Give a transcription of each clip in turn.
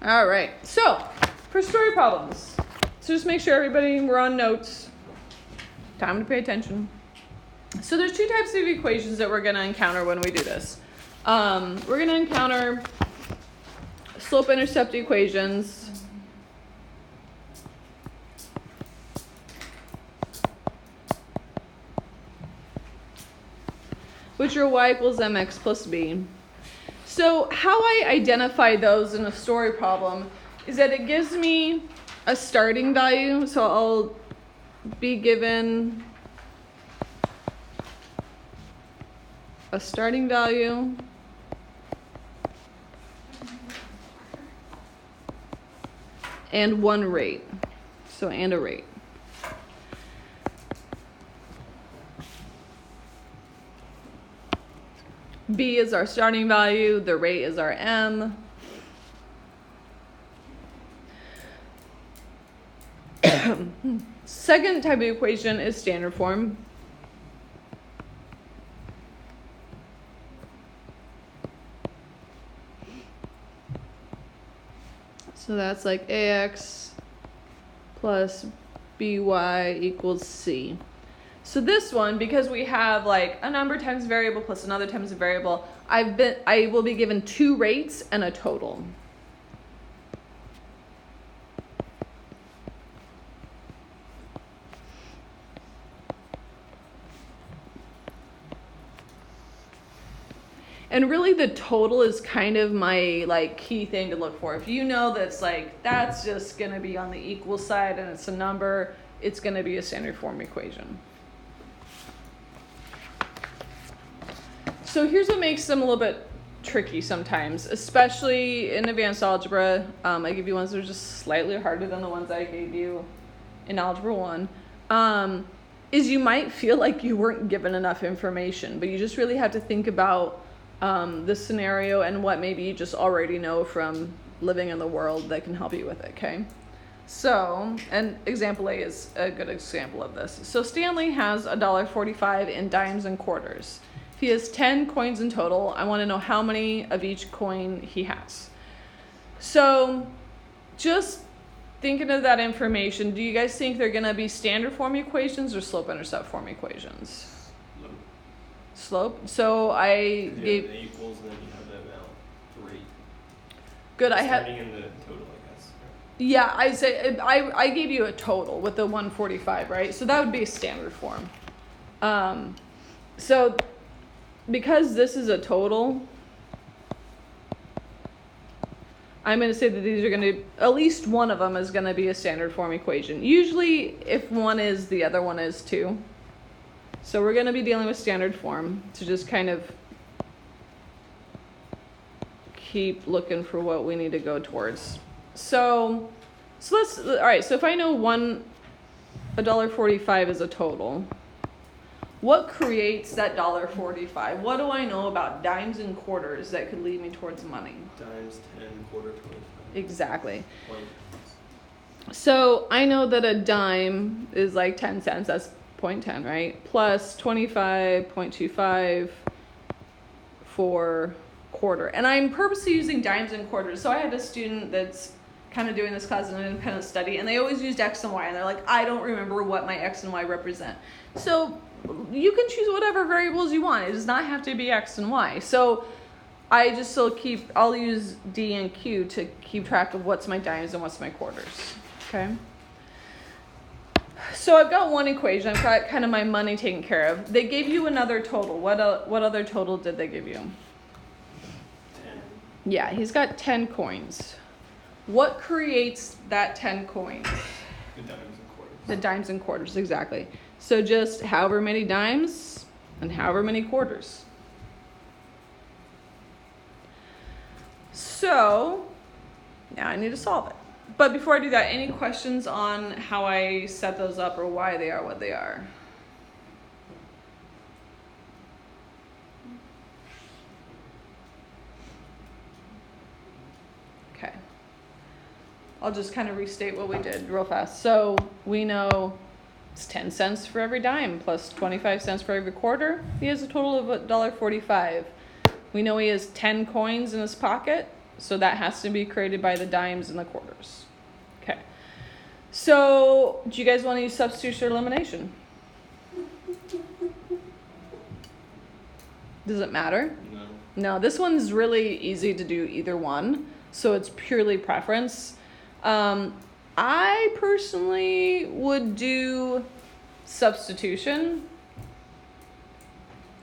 All right, so for story problems, so just make sure everybody, we're on notes. Time to pay attention. So there's two types of equations that we're going to encounter when we do this. We're going to encounter slope-intercept equations. Which are y equals mx plus b. So how I identify those in a story problem is that it gives me a starting value. So I'll be given a starting value and one rate. So and a rate. B is our starting value, the rate is our M. Second type of equation is standard form. So that's like AX plus BY equals C. So this one, because we have like a number times variable plus another times a variable, I will be given two rates and a total. And really the total is kind of my like key thing to look for. If you know that's like, that's just gonna be on the equal side and it's a number, it's gonna be a standard form equation. So here's what makes them a little bit tricky sometimes, especially in advanced algebra. I give you ones that are just slightly harder than the ones I gave you in Algebra 1. Is you might feel like you weren't given enough information, but you just really have to think about this scenario and what maybe you just already know from living in the world that can help you with it, okay? So, and example A is a good example of this. So Stanley has $1.45 in dimes and quarters. If he has 10 coins in total, I want to know how many of each coin he has. So just thinking of that information, do you guys think they're going to be standard form equations or slope-intercept form equations? Slope. So I gave the equals and then you have the amount to rate. Good. I had in the total, I guess. Yeah, I say I gave you a total with the 145, right? So that would be a standard form. So because this is a total, I'm going to say that these are going to, at least one of them is going to be a standard form equation. Usually if one is, the other one is too. So we're going to be dealing with standard form to just kind of keep looking for what we need to go towards. So let's, all right, so if I know $1.45 is a total, what creates that $1.45? What do I know about dimes and quarters that could lead me towards money? Dimes, 10, quarter, 25. Exactly. Point. So I know that a dime is like 10 cents. That's 0.10, right? Plus 25.25 for quarter. And I'm purposely using dimes and quarters. So I had a student that's kind of doing this class in an independent study, and they always used X and Y, and they're like, I don't remember what my X and Y represent. So you can choose whatever variables you want. It does not have to be X and Y. So I just I'll use D and Q to keep track of what's my dimes and what's my quarters, okay? So I've got one equation. I've got kind of my money taken care of. They gave you another total. What other total did they give you? 10. Yeah, he's got 10 coins. What creates that 10 coins? The dimes and quarters. The dimes and quarters, exactly. So just however many dimes and however many quarters. So now I need to solve it. But before I do that, any questions on how I set those up or why they are what they are? Okay. I'll just kind of restate what we did real fast. So we know it's 10 cents for every dime plus 25 cents for every quarter. He has a total of $1.45. We know he has 10 coins in his pocket. So that has to be created by the dimes and the quarters. Okay. So do you guys want to use substitution or elimination? Does it matter? No. No, this one's really easy to do either one. So it's purely preference. I personally would do substitution.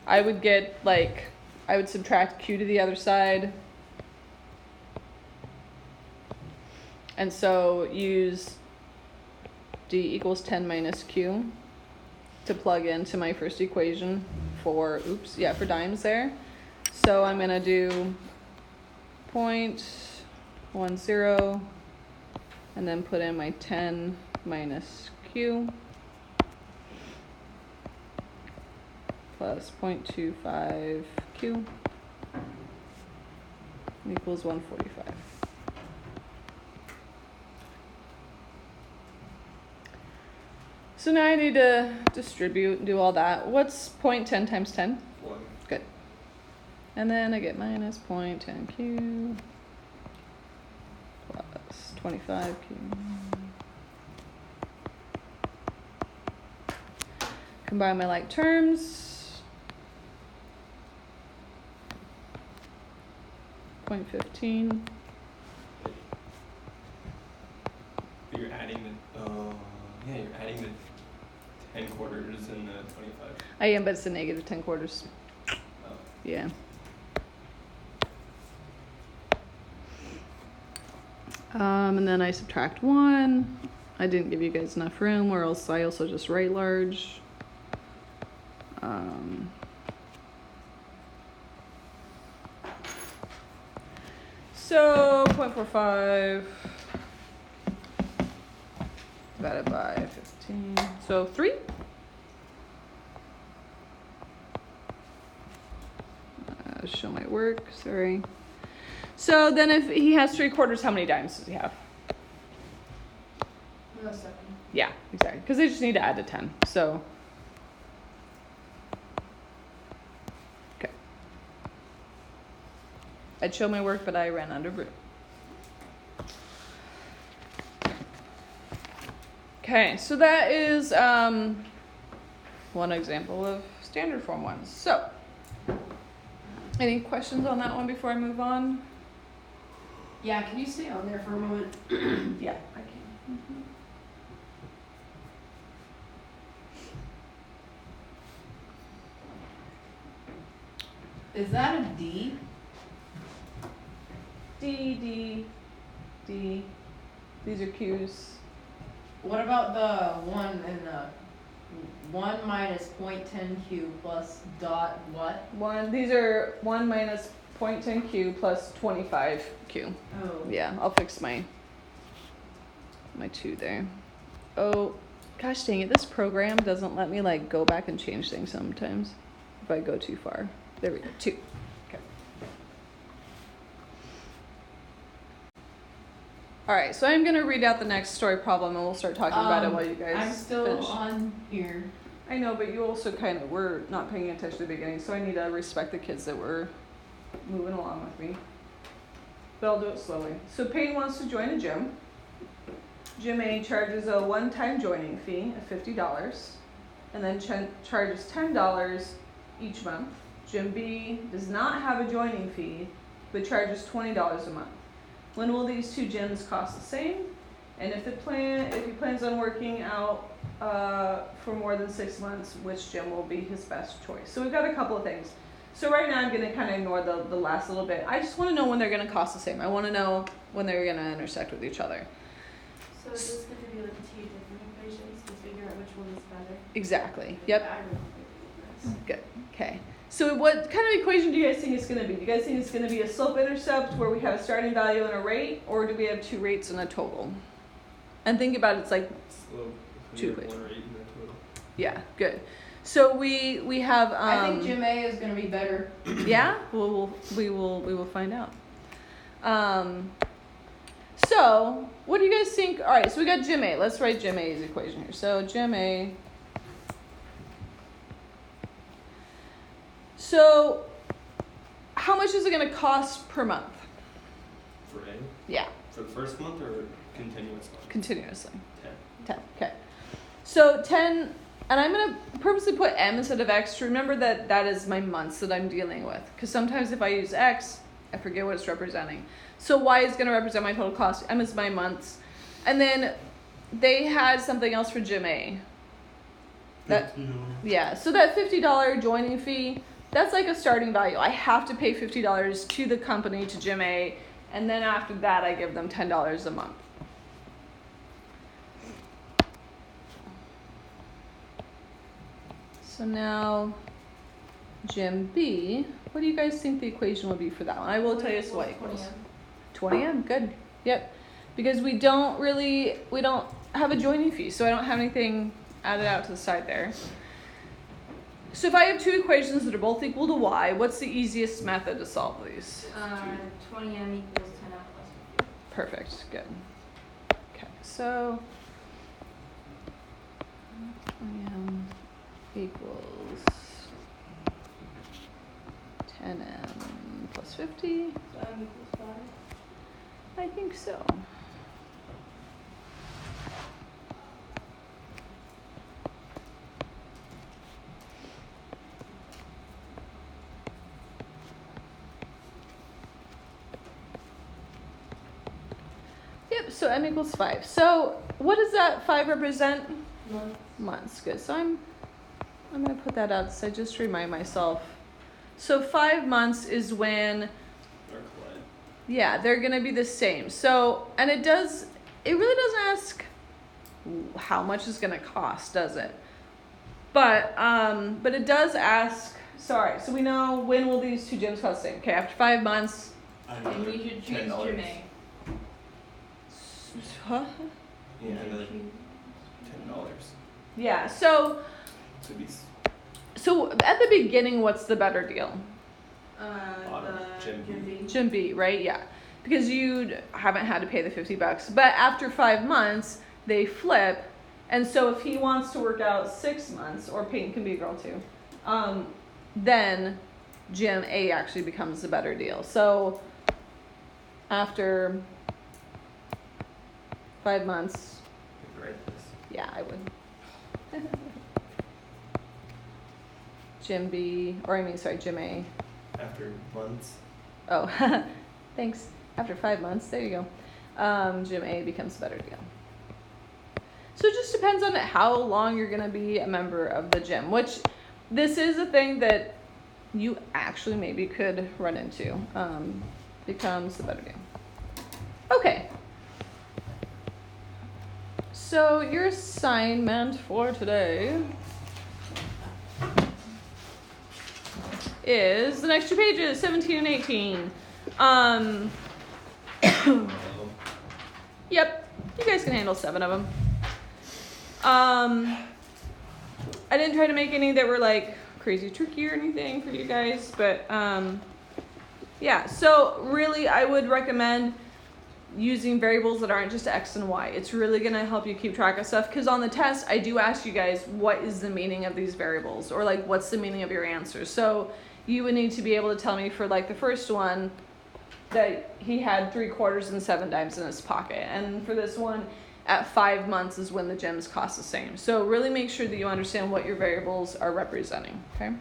I would get I would subtract q to the other side. And so use d equals 10 minus q to plug into my first equation for dimes there. So I'm going to do 0.10 and then put in my 10 minus q plus 0.25 q equals 145. So now I need to distribute and do all that. What's 0.10 times 10? 1. Good. And then I get minus 0.10q plus 25q. Combine my like terms. 0.15. But you're adding you're adding the 10 quarters and the 25. I am, but it's a negative 10 quarters. Oh. Yeah. And then I subtract 1. I didn't give you guys enough room, or else I also just write large. So 0.45 divided by 15. So 3. Show my work, sorry. So then if he has 3/4, how many dimes does he have? No second. Yeah, exactly. Because they just need to add to 10. So, okay. I'd show my work, but I ran under room. Okay, so that is one example of standard form ones. So, any questions on that one before I move on? Yeah, can you stay on there for a moment? Yeah, I can. Is that a D? D. These are Q's. What about the one in the 1 minus 0.10q plus dot what? These are 1 minus 0.10q plus 25q. Oh. Yeah, I'll fix my 2 there. Oh, gosh dang it, this program doesn't let me go back and change things sometimes if I go too far. There we go, 2. Okay. All right, so I'm going to read out the next story problem and we'll start talking about it while you guys I'm still finish. on here. I know, but you also kind of were not paying attention at the beginning, so I need to respect the kids that were moving along with me. But I'll do it slowly. So Peyton wants to join a gym. Gym A charges a one-time joining fee of $50 and then charges $10 each month. Gym B does not have a joining fee but charges $20 a month. When will these two gyms cost the same? And if he plans on working out for more than 6 months, which gym will be his best choice? So we've got a couple of things. So right now I'm going to kind of ignore the last little bit. I just want to know when they're going to cost the same. I want to know when they're going to intersect with each other. So is this going to be 2 different equations to figure out which one is better? Exactly. Yep. I really think this. Good. Okay. So what kind of equation do you guys think it's going to be? Do you guys think it's going to be a slope-intercept where we have a starting value and a rate, or do we have 2 rates and a total? And think about it, it's like Slope. 2 1 equations. rate and the total. Yeah, good. So we have I think gym A is going to be better. yeah, we will find out. So what do you guys think? All right, so we got gym A. Let's write gym A's equation here. So gym A. So how much is it going to cost per month? Yeah, For the first month or continuous month? continuously. 10. 10. Okay. So 10, and I'm going to purposely put M instead of X to remember that that is my months that I'm dealing with. Because sometimes if I use X, I forget what it's representing. So Y is going to represent my total cost. M is my months. And then they had something else for Gym A. That, yeah, so that $50 joining fee, that's like a starting value. I have to pay $50 to the company, to Gym A, and then after that I give them $10 a month. So now, Gym B, what do you guys think the equation would be for that one? I will tell you what equals. 20M, good. Yep. Because we don't have a joining fee, so I don't have anything added out to the side there. So if I have two equations that are both equal to y, what's the easiest method to solve these? 20m equals 10m plus 50. Perfect, good. Okay, so 20m equals 10m plus 50. So m equals 5. I think so. Yep, so m equals 5. So what does that 5 represent? Months. Good. So I'm going to put that out so I just remind myself. So 5 months is when, Or collide. yeah, they're going to be the same. So, and it really doesn't ask how much it's going to cost, does it? But it does ask, sorry, so we know when will these two gyms cost the same? Okay, after 5 months. And we should choose $10. Gym A. Huh? Yeah, another $10. Yeah, so at the beginning, what's the better deal? Bottom, Gym B. Gym B, right? Yeah. Because you haven't had to pay the $50. But after 5 months, they flip. And so if he wants to work out 6 months, or Peyton can be a girl too, then Gym A actually becomes the better deal. So after 5 months, You could write this. yeah, I would. Gym B, Gym A. After months. Oh, thanks. After 5 months, there you go. Gym A becomes a better deal. So it just depends on how long you're going to be a member of the gym, which this is a thing that you actually maybe could run into. Becomes the better deal. Okay. So your assignment for today is the next 2 pages, 17 and 18. Yep, you guys can handle 7 of them. I didn't try to make any that were like crazy tricky or anything for you guys, but yeah, so really I would recommend using variables that aren't just X and Y. It's really going to help you keep track of stuff, because on the test I do ask you guys what is the meaning of these variables, or like what's the meaning of your answers. So you would need to be able to tell me for like the first one that he had 3/4 and 7 dimes in his pocket, and for this one at 5 months is when the gyms cost the same. So really make sure that you understand what your variables are representing, okay?